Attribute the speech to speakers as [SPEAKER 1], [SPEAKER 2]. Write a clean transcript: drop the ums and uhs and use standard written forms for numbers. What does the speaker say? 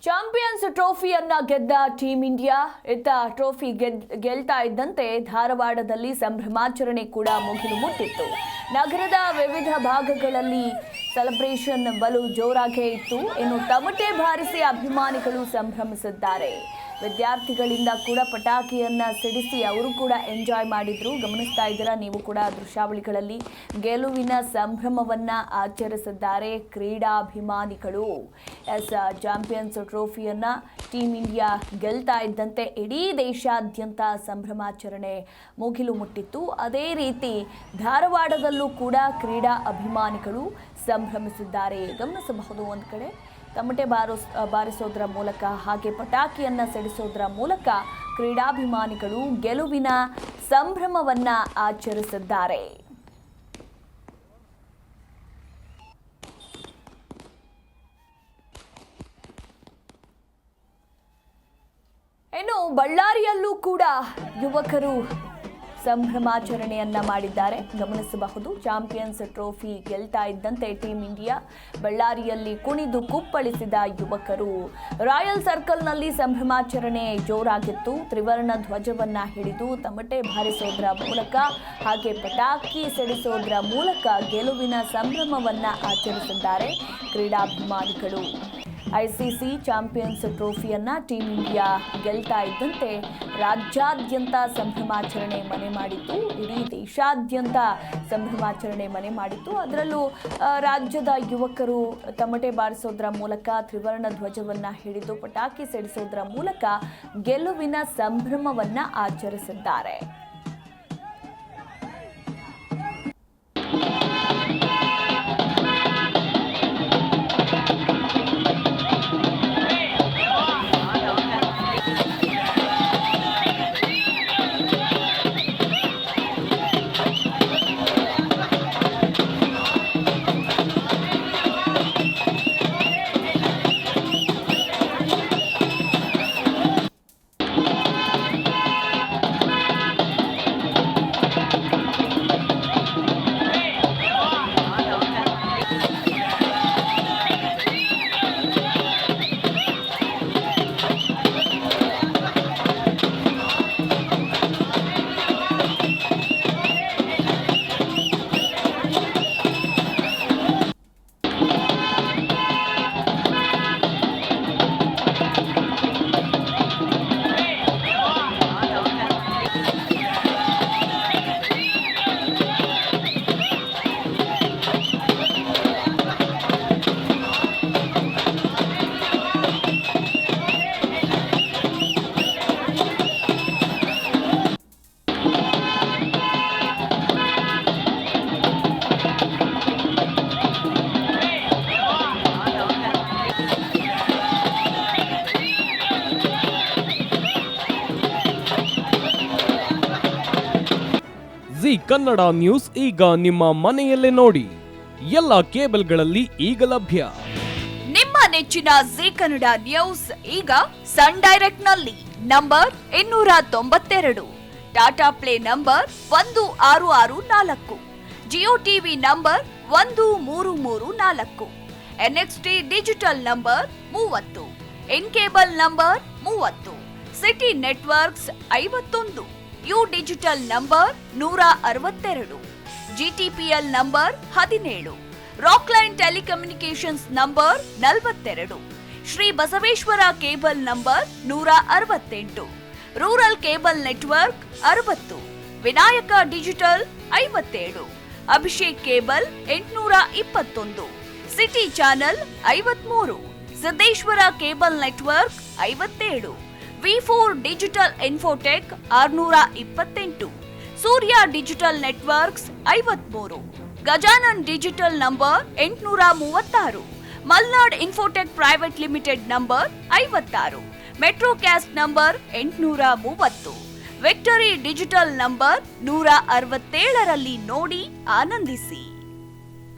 [SPEAKER 1] Champions ಟ್ರೋಫಿಯನ್ನ ಗೆದ್ದ team India trophy ಗೆಲ್ತಾ ಇದ್ದಂತೆ ಧಾರವಾಡದಲ್ಲಿ ಸಂಭ್ರಮಾಚರಣೆ ಕೂಡ ಮುಗಿಲು ಮುಟ್ಟಿತ್ತು. ನಗರದ ವಿವಿಧ ಭಾಗಗಳಲ್ಲಿ ಸೆಲೆಬ್ರೇಷನ್ ಬಲು ಜೋರಾಗೇ ಇತ್ತು. ಇನ್ನು ತಮಟೆ ಬಾರಿಸಿ ಅಭಿಮಾನಿಗಳು ಸಂಭ್ರಮಿಸಿದ್ದಾರೆ. ವಿದ್ಯಾರ್ಥಿಗಳಿಂದ ಕೂಡ ಪಟಾಕಿಯನ್ನ ಸಿಡಿಸಿ ಅವರು ಕೂಡ ಎಂಜಾಯ್ ಮಾಡಿದ್ರು. ಗಮನಿಸ್ತಾ ಇದ್ದೀರಾ ನೀವು ಕೂಡ ದೃಶ್ಯಾವಳಿಗಳಲ್ಲಿ ಗೆಲುವಿನ ಸಂಭ್ರಮವನ್ನ ಆಚರಿಸಿದ್ದಾರೆ ಕ್ರೀಡಾಭಿಮಾನಿಗಳು. ಚಾಂಪಿಯನ್ಸ್ ಟ್ರೋಫಿಯನ್ನ ಟೀಮ್ ಇಂಡಿಯಾ ಗೆಲ್ತಾ ಇದ್ದಂತೆ ಇಡೀ ದೇಶಾದ್ಯಂತ ಸಂಭ್ರಮಾಚರಣೆ ಮುಗಿಲು ಮುಟ್ಟಿತ್ತು. ಅದೇ ರೀತಿ ಧಾರವಾಡದಲ್ಲೂ ಕೂಡ ಕ್ರೀಡಾ ಅಭಿಮಾನಿಗಳು ಸಂಭ್ರಮಿಸಿದ್ದಾರೆ. ಗಮನಿಸಬಹುದು ಒಂದು ಕಡೆ ತಮಟೆ ಬಾರಿಸೋದ್ರ ಮೂಲಕ ಹಾಗೆ ಪಟಾಕಿಯನ್ನ ಸಿಡಿಸೋದ್ರ ಮೂಲಕ ಕ್ರೀಡಾಭಿಮಾನಿಗಳು ಗೆಲುವಿನ ಸಂಭ್ರಮವನ್ನ ಆಚರಿಸಿದ್ದಾರೆ. ಇನ್ನು ಬಳ್ಳಾರಿಯಲ್ಲೂ ಕೂಡ ಯುವಕರು ಸಂಭ್ರಮಾಚರಣೆಯನ್ನ ಮಾಡಿದ್ದಾರೆ. ಗಮನಿಸಬಹುದು, ಚಾಂಪಿಯನ್ಸ್ ಟ್ರೋಫಿ ಗೆಲ್ತಾ ಇದ್ದಂತೆ ಟೀಮ್ ಇಂಡಿಯಾ ಬಳ್ಳಾರಿಯಲ್ಲಿ ಕುಣಿದು ಕುಪ್ಪಳಿಸಿದ ಯುವಕರು. ರಾಯಲ್ ಸರ್ಕಲ್ನಲ್ಲಿ ಸಂಭ್ರಮಾಚರಣೆ ಜೋರಾಗಿತ್ತು. ತ್ರಿವರ್ಣ ಧ್ವಜವನ್ನ ಹಿಡಿದು ತಮಟೆ ಬಾರಿಸೋದ್ರ ಮೂಲಕ ಹಾಗೆ ಪಟಾಕಿ ಸಿಡಿಸೋದ್ರ ಮೂಲಕ ಗೆಲುವಿನ ಸಂಭ್ರಮವನ್ನ ಆಚರಿಸಿದ್ದಾರೆ ಕ್ರೀಡಾಭಿಮಾನಿಗಳು. ಐಸಿಸಿ ಚಾಂಪಿಯನ್ಸ್ ಟ್ರೋಫಿಯನ್ನ ಟೀಮ್ ಇಂಡಿಯಾ ಗೆಲ್ತಾ ಇದ್ದಂತೆ ರಾಜ್ಯಾದ್ಯಂತ ಸಂಭ್ರಮಾಚರಣೆ ಮನೆ ಮಾಡಿತ್ತು. ಇಡೀ ದೇಶಾದ್ಯಂತ ಸಂಭ್ರಮಾಚರಣೆ ಮನೆ ಮಾಡಿತ್ತು. ಅದರಲ್ಲೂ ರಾಜ್ಯದ ಯುವಕರು ತಮಟೆ ಬಾರಿಸೋದ್ರ ಮೂಲಕ ತ್ರಿವರ್ಣ ಧ್ವಜವನ್ನ ಹಿಡಿದು ಪಟಾಕಿ ಸಿಡಿಸೋದ್ರ ಮೂಲಕ ಗೆಲುವಿನ ಸಂಭ್ರಮವನ್ನ ಆಚರಿಸಿದ್ದಾರೆ.
[SPEAKER 2] ಜಿ ಕನ್ನಡ ನ್ಯೂಸ್ ಈಗ ನಿಮ್ಮ ಮನೆಯಲ್ಲೇ ನೋಡಿ. ಎಲ್ಲ ಕೇಬಲ್ಗಳಲ್ಲಿ ಈಗ ಲಭ್ಯ.
[SPEAKER 1] ನಿಮ್ಮ ನೆಚ್ಚಿನ ಜಿ ಕನ್ನಡ ನ್ಯೂಸ್ ಈಗ ಸನ್ ಡೈರೆಕ್ಟ್ ನಲ್ಲಿ number 292, Tata play number 1664, Jio TV number 1334, NXT digital number 30, in cable number 30, city networks 51, U digital number 162, GTPL number 17, Rockline telecommunications number 42, Shri Basaveshwara cable number 168, rural cable network 60, Vinayaka digital 57, Abhishek cable 821, city channel 53, Siddeshwara cable network 57, ವಿ4 digital infotech 628, Surya digital networks 53, Gajanan digital number 836, Malnad infotech private limited number 56, Metrocast number 830, victory digital number 167ರಲ್ಲಿ ನೋಡಿ ಆನಂದಿಸಿ.